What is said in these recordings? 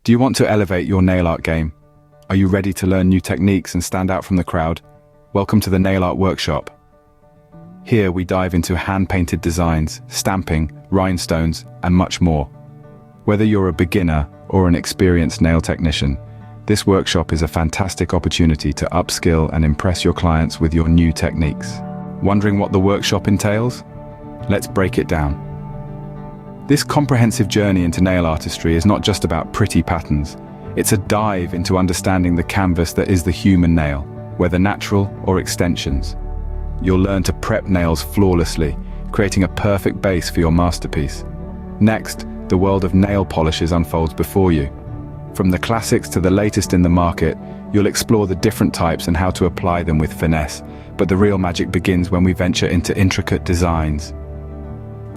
Do you want to elevate your nail art game? Are you ready to learn new techniques and stand out from the crowd? Welcome to the Nail Art Workshop. Here we dive into hand-painted designs, stamping, rhinestones, and much more. Whether you're a beginner or an experienced nail technician, this workshop is a fantastic opportunity to upskill and impress your clients with your new techniques. Wondering what the workshop entails? Let's break it down. This comprehensive journey into nail artistry is not just about pretty patterns. It's a dive into understanding the canvas that is the human nail, whether natural or extensions. You'll learn to prep nails flawlessly, creating a perfect base for your masterpiece. Next, the world of nail polishes unfolds before you. From the classics to the latest in the market, you'll explore the different types and how to apply them with finesse. But the real magic begins when we venture into intricate designs.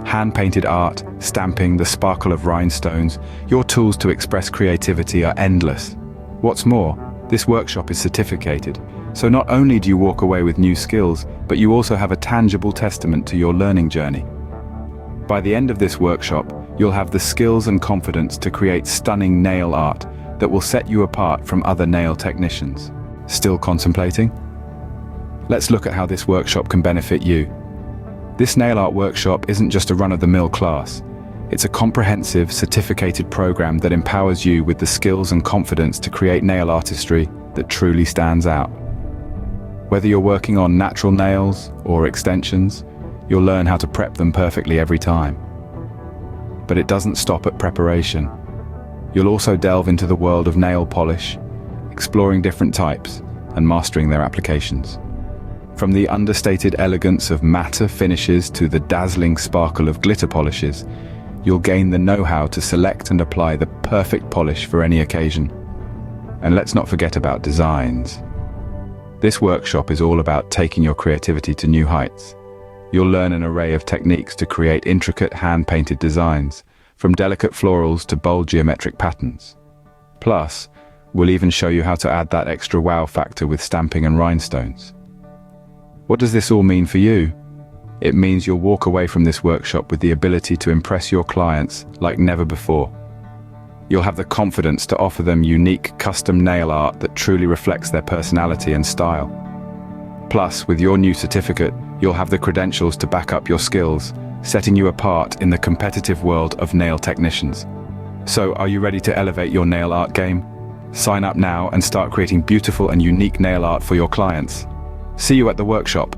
Hand-painted art, stamping, the sparkle of rhinestones, your tools to express creativity are endless. What's more, this workshop is certificated, so not only do you walk away with new skills, but you also have a tangible testament to your learning journey. By the end of this workshop, you'll have the skills and confidence to create stunning nail art that will set you apart from other nail technicians. Still contemplating? Let's look at how this workshop can benefit you. This nail art workshop isn't just a run-of-the-mill class. It's a comprehensive, certificated program that empowers you with the skills and confidence to create nail artistry that truly stands out. Whether you're working on natural nails or extensions, you'll learn how to prep them perfectly every time. But it doesn't stop at preparation. You'll also delve into the world of nail polish, exploring different types and mastering their applications. From the understated elegance of matte finishes to the dazzling sparkle of glitter polishes, you'll gain the know-how to select and apply the perfect polish for any occasion. And let's not forget about designs. This workshop is all about taking your creativity to new heights. You'll learn an array of techniques to create intricate hand-painted designs, from delicate florals to bold geometric patterns. Plus, we'll even show you how to add that extra wow factor with stamping and rhinestones. What does this all mean for you? It means you'll walk away from this workshop with the ability to impress your clients like never before. You'll have the confidence to offer them unique, custom nail art that truly reflects their personality and style. Plus, with your new certificate, you'll have the credentials to back up your skills, setting you apart in the competitive world of nail technicians. So, are you ready to elevate your nail art game? Sign up now and start creating beautiful and unique nail art for your clients. See you at the workshop.